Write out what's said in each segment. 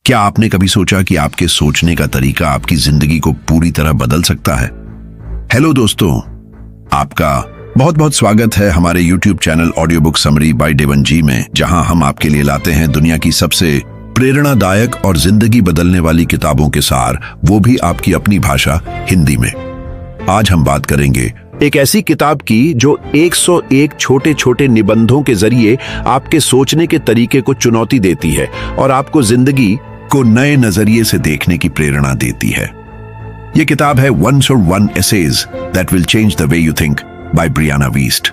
क्या आपने कभी सोचा कि आपके सोचने का तरीका आपकी जिंदगी को पूरी तरह बदल सकता है? हेलो दोस्तों, आपका बहुत बहुत स्वागत है हमारे YouTube channel audio book summary by Devan ji में, जहां हम आपके लिए लाते हैं दुनिया की सबसे प्रेरणादायक और जिंदगी बदलने वाली किताबों के सार, वो भी आपकी अपनी भाषा हिंदी में। आज हम बात करेंगे एक ऐसी किताब की जो 101 छोटे छोटे निबंधों के जरिए आपके सोचने के तरीके को चुनौती देती है और आपको जिंदगी को नए नजरिए से देखने की प्रेरणा देती है। यह किताब है 101 Essays That Will Change the Way You Think by Brianna Wiest।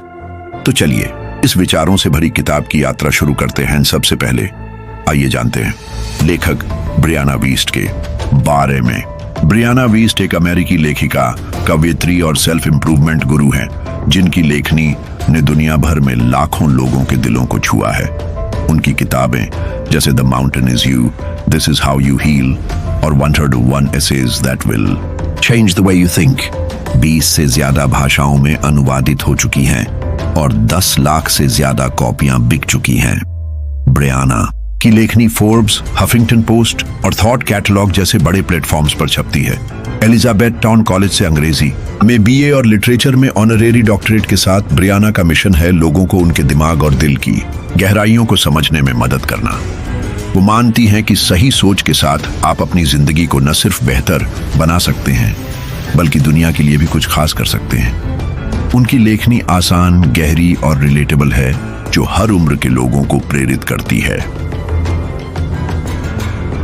तो चलिए इस विचारों से भरी किताब की यात्रा शुरू करते हैं। सबसे पहले आइए जानते हैं लेखक ब्रियाना वीस्ट के बारे में। ब्रियाना वीस्ट एक अमेरिकी लेखिका, कवयित्री और सेल्फ इंप्रूवमेंट गुरु हैं, जिनकी लेखनी ने दुनिया भर में लाखों लोगों के दिलों को छुआ है। उनकी किताबें जैसे the mountain is you, this is how you heal और 101 Essays That Will Change the Way You Think 20 से ज्यादा भाषाओं में अनुवादित हो चुकी हैं और 10 लाख से ज्यादा कॉपियां बिक चुकी हैं। ब्रियाना की लेखनी फोर्ब्स, हफिंगटन पोस्ट और थॉट कैटलॉग जैसे बड़े प्लेटफॉर्म्स पर छपती है। एलिजाबेथ टाउन कॉलेज से अंग्रेजी में BA और लिटरेचर में ऑनरेरी डॉक्टरेट के साथ ब्रियाना का मिशन है लोगों को उनके दिमाग और दिल की गहराइयों को समझने में मदद करना। वो मानती हैं कि सही सोच के साथ आप अपनी जिंदगी को न सिर्फ बेहतर बना सकते हैं, बल्कि दुनिया के लिए भी कुछ खास कर सकते हैं। उनकी लेखनी आसान, गहरी और रिलेटेबल है, जो हर उम्र के लोगों को प्रेरित करती है।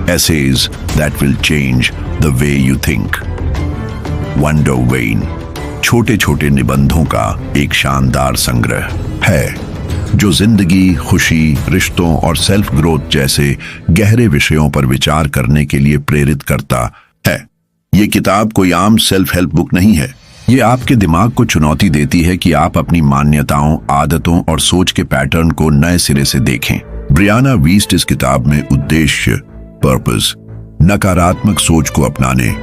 Essays That Will Change the Way You Think। Wonder when छोटे छोटे निबंधों का एक शानदार संग्रह है जो जिंदगी, खुशी, रिश्तों और सेल्फ ग्रोथ जैसे गहरे विषयों पर विचार करने के लिए प्रेरित करता है। ये किताब कोई आम सेल्फ हेल्प बुक नहीं है। ये आपके दिमाग को चुनौती देती है कि आप अपनी मान्यताओं, आदतों और सोच के पैटर्न को नए सिरे से देखें। ब्रियाना वीस्ट इस किताब में उद्देश्य, पर्पस, नकारात्मक सोच को अपनाने,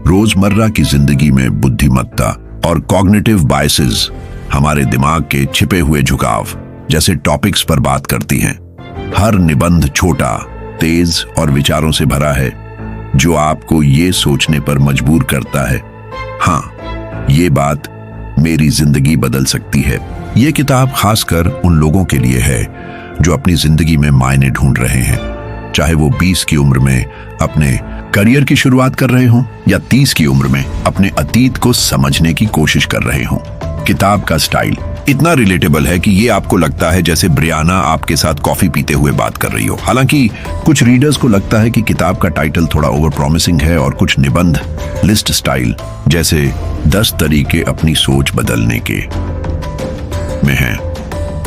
रोजमर्रा की जिंदगी में बुद्धिमत्ता और कॉग्निटिव बायसेस, हमारे दिमाग के छिपे हुए झुकाव जैसे टॉपिक्स पर बात करती हैं। हर निबंध छोटा, तेज और विचारों से भरा है, जो आपको ये सोचने पर मजबूर करता है, हाँ, ये बात मेरी जिंदगी बदल सकती है। ये किताब खासकर उन लोगों के लिए है जो अपनी जिंदगी में मायने ढूंढ रहे हैं, चाहे वो 20 की उम्र में अपने करियर की शुरुआत कर रहे हों या 30 की उम्र में अपने अतीत को समझने की कोशिश कर रहे हों। किताब का स्टाइल इतना रिलेटेबल है कि ये आपको लगता है जैसे ब्रियाना आपके साथ कॉफी पीते हुए बात कर रही हो। हालांकि कुछ रीडर्स को लगता है कि किताब का टाइटल थोड़ा ओवर प्रॉमिसिंग है और कुछ निबंध लिस्ट स्टाइल जैसे 10 तरीके अपनी सोच बदलने के में हैं,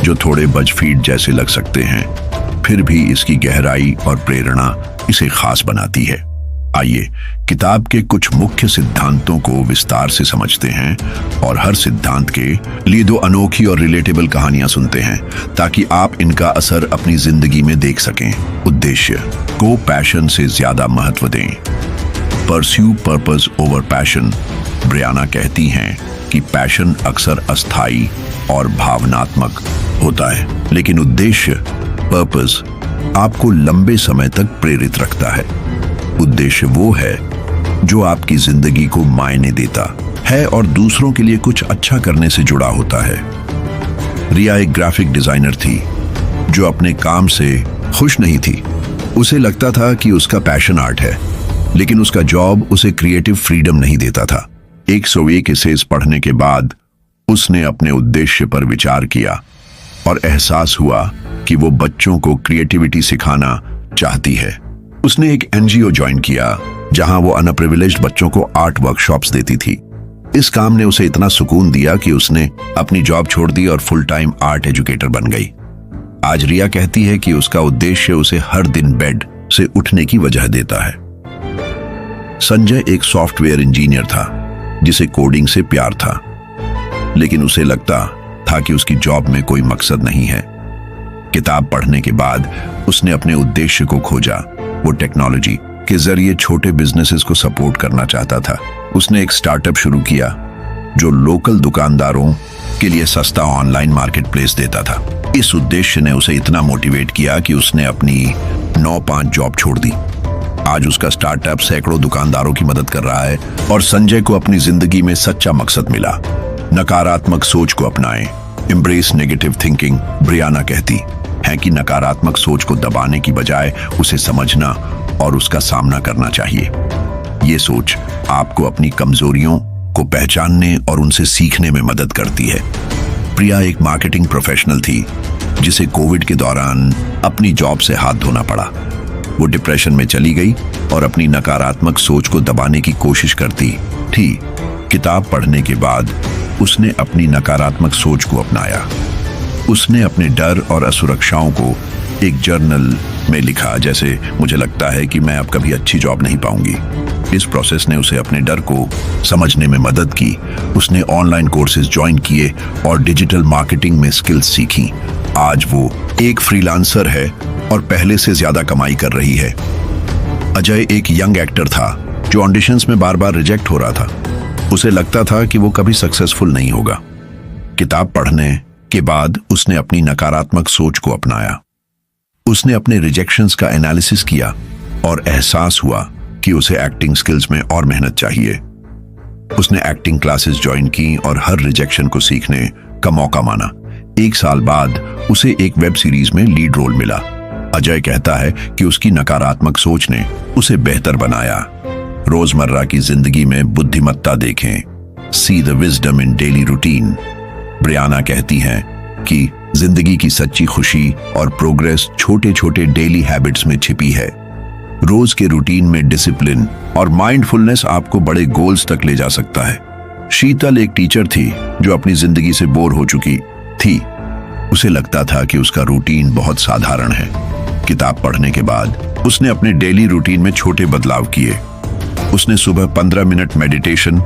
जो थोड़े बजफीड जैसे लग सकते हैं। फिर भी इसकी गहराई और प्रेरणा इसे खास बनाती है। आइए किताब के कुछ मुख्य सिद्धांतों को विस्तार से समझते हैं और हर सिद्धांत के लिए 2 अनोखी और रिलेटेबल कहानियां सुनते हैं, ताकि आप इनका असर अपनी जिंदगी में देख सकें। उद्देश्य को पैशन से ज्यादा महत्व दें। Pursue purpose over passion. Brianna कहती हैं कि पैशन अक्सर अस्थायी और भावनात्मक होता है, लेकिन उद्देश्य, पर्पस, आपको लंबे समय तक प्रेरित रखता है। उद्देश्य वो है जो आपकी जिंदगी को मायने देता है और दूसरों के लिए कुछ अच्छा करने से जुड़ा होता है। रिया एक ग्राफिक डिजाइनर थी जो अपने काम से खुश नहीं थी। उसे लगता था कि उसका पैशन आर्ट है, लेकिन उसका जॉब उसे क्रिएटिव फ्रीडम नहीं देता था। 101 Essays पढ़ने के बाद उसने अपने उद्देश्य पर विचार किया और एहसास हुआ कि वो बच्चों को क्रिएटिविटी सिखाना चाहती है। उसने एक NGO ज्वाइन किया जहां वो अनप्रिविलेज्ड बच्चों को आर्ट वर्कशॉप्स देती थी। इस काम ने उसे इतना सुकून दिया कि उसने अपनी जॉब छोड़ दी और फुल टाइम आर्ट एजुकेटर बन गई। आज रिया कहती है कि उसका उद्देश्य उसे हर दिन बेड से उठने की वजह देता है। संजय एक सॉफ्टवेयर इंजीनियर था जिसे कोडिंग से प्यार था, लेकिन उसे लगता था कि उसकी जॉब में कोई मकसद नहीं है। किताब पढ़ने के बाद उसने अपने उद्देश्य को खोजा। वो टेक्नोलॉजी के जरिए छोटे बिजनेसेस को सपोर्ट करना चाहता था। उसने एक स्टार्टअप शुरू किया जो लोकल दुकानदारों के लिए सस्ता ऑनलाइन मार्केट प्लेस देता था। इस उद्देश्य ने उसे इतना मोटिवेट किया कि उसने अपनी 9-5 जॉब छोड़ दी आज उसका स्टार्टअप सैकड़ों दुकानदारों की मदद कर रहा है और संजय को अपनी जिंदगी में सच्चा मकसद मिला। नकारात्मक सोच को अपनाएं, एम्ब्रेस नेगेटिव थिंकिंग। ब्रियाना कहती है कि नकारात्मक सोच को दबाने की बजाय उसे समझना और उसका सामना करना चाहिए। ये सोच आपको अपनी कमजोरियों को पहचानने और उनसे सीखने में मदद करती है। प्रिया एक मार्केटिंग प्रोफेशनल थी जिसे कोविड के दौरान अपनी जॉब से हाथ धोना पड़ा। वो डिप्रेशन में चली गई और अपनी नकारात्मक सोच को दबाने की कोशिश करती थी। किताब पढ़ने के बाद उसने अपनी नकारात्मक सोच को अपनाया। उसने अपने डर और असुरक्षाओं को एक जर्नल में लिखा, जैसे मुझे लगता है कि मैं अब कभी अच्छी जॉब नहीं पाऊंगी। इस प्रोसेस ने उसे अपने डर को समझने में मदद की। उसने ऑनलाइन कोर्सेज ज्वाइन किए और डिजिटल मार्केटिंग में स्किल्स सीखी। आज वो एक फ्रीलांसर है और पहले से ज्यादा कमाई कर रही है। अजय एक यंग एक्टर था जो ऑडिशंस में बार बार रिजेक्ट हो रहा था। उसे लगता था कि वो कभी सक्सेसफुल नहीं होगा। किताब पढ़ने के बाद उसने अपनी नकारात्मक सोच को अपनाया। उसने अपने रिजेक्शंस का एनालिसिस किया और एहसास हुआ कि उसे एक्टिंग स्किल्स में और मेहनत चाहिए। उसने एक्टिंग क्लासेस ज्वाइन की और हर रिजेक्शन को सीखने का मौका माना। 1 साल बाद उसे एक वेब सीरीज में लीड रोल मिला। अजय कहता है कि उसकी नकारात्मक सोच ने उसे बेहतर बनाया। रोजमर्रा की जिंदगी में बुद्धिमत्ता देखें, see the wisdom in daily routine. Brianna कहती हैं कि जिंदगी की सच्ची खुशी और प्रोग्रेस छोटे छोटे डेली हैबिट्स में छिपी है। रोज के रूटीन में डिसिप्लिन और माइंडफुलनेस आपको बड़े गोल्स तक ले जा सकता है। शीतल एक टीचर थी जो अपनी जिंदगी से बोर हो चुकी थी। उसे लगता था कि उसका रूटीन बहुत साधारण है। किताब पढ़ने के बाद उसने अपने डेली रूटीन में छोटे बदलाव किए। उसने सुबह 15 मिनट मेडिटेशन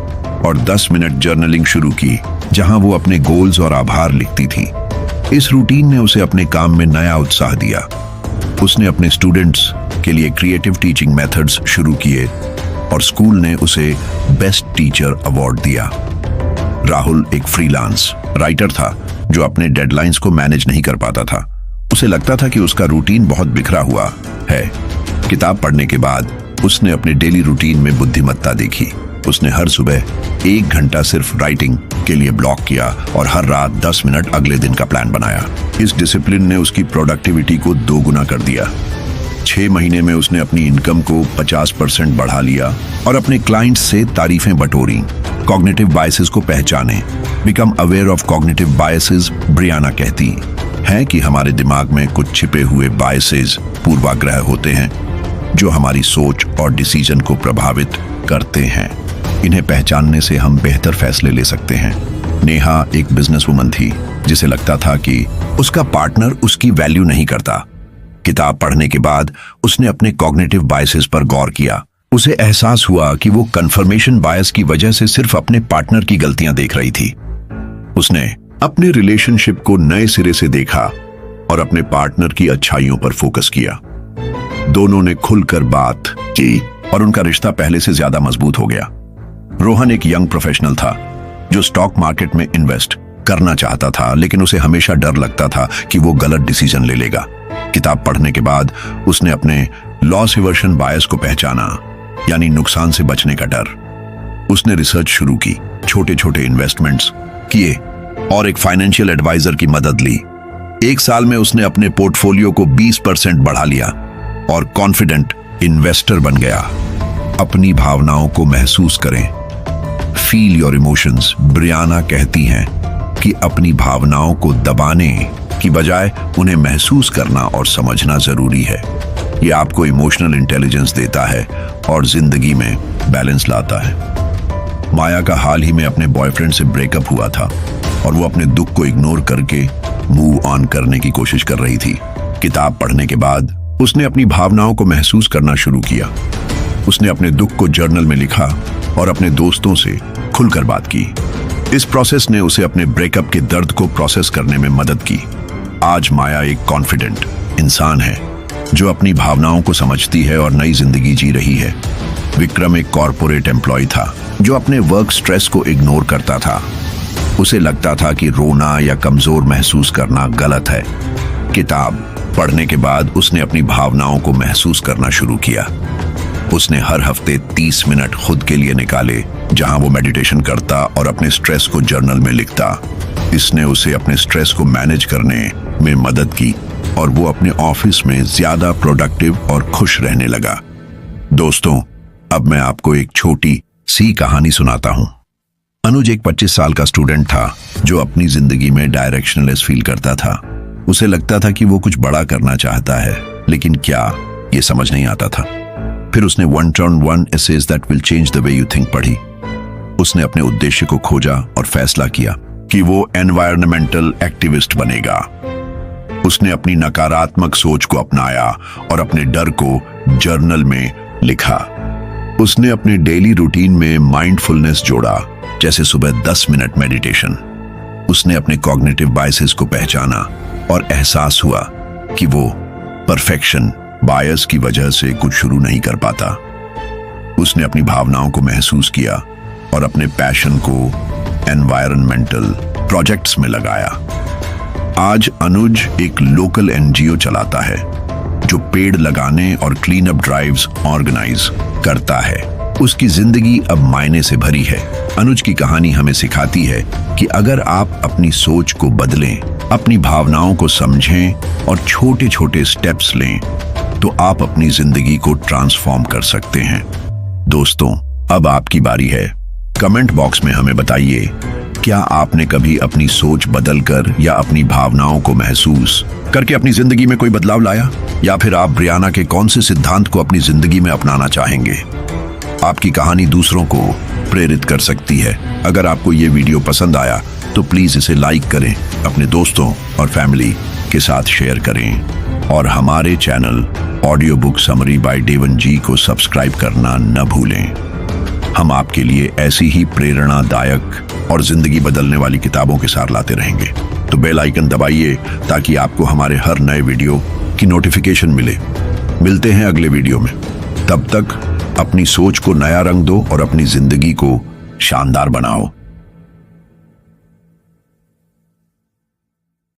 और 10 मिनट जर्नलिंग शुरू की, जहां वो अपने गोल्स और आभार लिखती थी। इस रूटीन ने उसे अपने काम में नया उत्साह दिया। उसने अपने स्टूडेंट्स के लिए क्रिएटिव टीचिंग मेथड्स शुरू किए और स्कूल ने उसे बेस्ट टीचर अवार्ड दिया। राहुल एक फ्रीलांस राइटर था जो अपने डेडलाइंस को मैनेज नहीं कर पाता था। उसे लगता था कि उसका रूटीन बहुत बिखरा हुआ है। किताब पढ़ने के बाद उसने अपने डेली रूटीन में बुद्धिमत्ता देखी। उसने हर सुबह 1 घंटा सिर्फ राइटिंग के लिए ब्लॉक किया और हर रात 10 मिनट अगले दिन का प्लान बनाया। इस डिसिप्लिन ने उसकी प्रोडक्टिविटी को 2 गुना कर दिया। 6 महीने में उसने अपनी इनकम को 50% बढ़ा लिया और अपने क्लाइंट्स से तारीफें बटोरी। कॉग्निटिव बायसेस को पहचाने, become aware of cognitive biases. Brianna कहती है कि हमारे दिमाग में कुछ छिपे हुए बायसेस, पूर्वाग्रह होते हैं जो हमारी सोच और डिसीजन को प्रभावित करते हैं। इन्हें पहचानने से हम बेहतर फैसले ले सकते हैं। नेहा एक बिजनेसवुमन थी जिसे लगता था कि उसका पार्टनर उसकी वैल्यू नहीं करता। किताब पढ़ने के बाद उसने अपने कॉग्निटिव बायसेस पर गौर किया। उसे एहसास हुआ कि वो कंफर्मेशन बायस की वजह से सिर्फ अपने पार्टनर की गलतियां देख रही थी। उसने अपने रिलेशनशिप को नए सिरे से देखा और अपने पार्टनर की अच्छाइयों पर फोकस किया। दोनों ने खुलकर बात की और उनका रिश्ता पहले से ज्यादा मजबूत हो गया। रोहन एक यंग प्रोफेशनल था जो स्टॉक मार्केट में इन्वेस्ट करना चाहता था, लेकिन उसे हमेशा डर लगता था कि वो गलत डिसीजन ले लेगा। किताब पढ़ने के बाद उसने अपने लॉस एवर्शन बायस को पहचाना, यानी नुकसान से बचने का डर। उसने रिसर्च शुरू की, छोटे छोटे इन्वेस्टमेंट्स किए और एक फाइनेंशियल एडवाइजर की मदद ली। 1 साल में उसने अपने पोर्टफोलियो को 20% बढ़ा लिया और कॉन्फिडेंट इन्वेस्टर बन गया। अपनी भावनाओं को महसूस करें, फील योर इमोशंस। ब्रियाना कहती हैं कि अपनी भावनाओं को दबाने की बजाय उन्हें महसूस करना और समझना जरूरी है। यह आपको इमोशनल इंटेलिजेंस देता है और जिंदगी में बैलेंस लाता है। माया का हाल ही में अपने बॉयफ्रेंड से ब्रेकअप हुआ था और वो अपने दुख को इग्नोर करके मूव ऑन करने की कोशिश कर रही थी। किताब पढ़ने के बाद उसने अपनी भावनाओं को महसूस करना शुरू किया। उसने अपने दुख को जर्नल में लिखा और अपने दोस्तों से खुलकर बात की। इस प्रोसेस ने उसे अपने ब्रेकअप के दर्द को प्रोसेस करने में मदद की। आज माया एक कॉन्फिडेंट इंसान है जो अपनी भावनाओं को समझती है और नई जिंदगी जी रही है। विक्रम एक कॉर्पोरेट एम्प्लॉय था जो अपने वर्क स्ट्रेस को इग्नोर करता था। उसे लगता था कि रोना या कमजोर महसूस करना गलत है। किताब पढ़ने के बाद उसने अपनी भावनाओं को महसूस करना शुरू किया। उसने हर हफ्ते 30 मिनट खुद के लिए निकाले, जहां वो मेडिटेशन करता और अपने स्ट्रेस को जर्नल में लिखता। इसने उसे अपने स्ट्रेस को मैनेज करने में मदद की और वो अपने ऑफिस में ज्यादा प्रोडक्टिव और खुश रहने लगा। दोस्तों, अब मैं आपको एक छोटी सी कहानी सुनाता हूं। अनुज एक 25 साल का स्टूडेंट था जो अपनी जिंदगी में डायरेक्शनलेस फील करता था। उसे लगता था कि वो कुछ बड़ा करना चाहता है, लेकिन क्या, ये समझ नहीं आता था। फिर उसने 1 essays that will change the way you think पढ़ी। उसने अपने उद्देश्य को खोजा और फैसला किया कि वो एनवायरमेंटल एक्टिविस्ट बनेगा। उसने अपनी नकारात्मक सोच को अपनाया और अपने डर को जर्नल में लिखा। उसने अपने डेली रूटीन में माइंडफुलनेस जोड़ा, जैसे सुबह 10 मिनट मेडिटेशन। उसने अपने कॉग्निटिव बायसेस को पहचाना और एहसास हुआ कि वो परफेक्शन बायस की वजह से कुछ शुरू नहीं कर पाता। उसने अपनी भावनाओं को महसूस किया और अपने पैशन को एनवायरमेंटल प्रोजेक्ट्स में लगाया। आज अनुज एक लोकल एनजीओ चलाता है जो पेड़ लगाने और क्लीन अप ड्राइव्स ऑर्गेनाइज करता है। उसकी जिंदगी अब मायने से भरी है। अनुज की कहानी हमें सिखाती है कि अगर आप अपनी सोच को बदलें, अपनी भावनाओं को समझें और छोटे छोटे स्टेप्स लें, तो आप अपनी जिंदगी को ट्रांसफॉर्म कर सकते हैं। दोस्तों, अब आपकी बारी है। कमेंट बॉक्स में हमें बताइए, क्या आपने कभी अपनी सोच बदलकर या अपनी भावनाओं को महसूस करके अपनी जिंदगी में कोई बदलाव लाया, या फिर आप ब्रियाना के कौन से सिद्धांत को अपनी जिंदगी में अपनाना चाहेंगे? आपकी कहानी दूसरों को प्रेरित कर सकती है। अगर आपको ये वीडियो पसंद आया तो प्लीज इसे लाइक करें, अपने दोस्तों और फैमिली के साथ शेयर करें और हमारे channel audio book summary by Devan ji को सब्सक्राइब करना न भूलें। हम आपके लिए ऐसी ही प्रेरणादायक और जिंदगी बदलने वाली किताबों के साथ लाते रहेंगे। तो बेल आइकन दबाइए ताकि आपको हमारे हर नए वीडियो की नोटिफिकेशन मिले। मिलते हैं अगले वीडियो में। तब तक अपनी सोच को नया रंग दो और अपनी जिंदगी को शानदार बनाओ।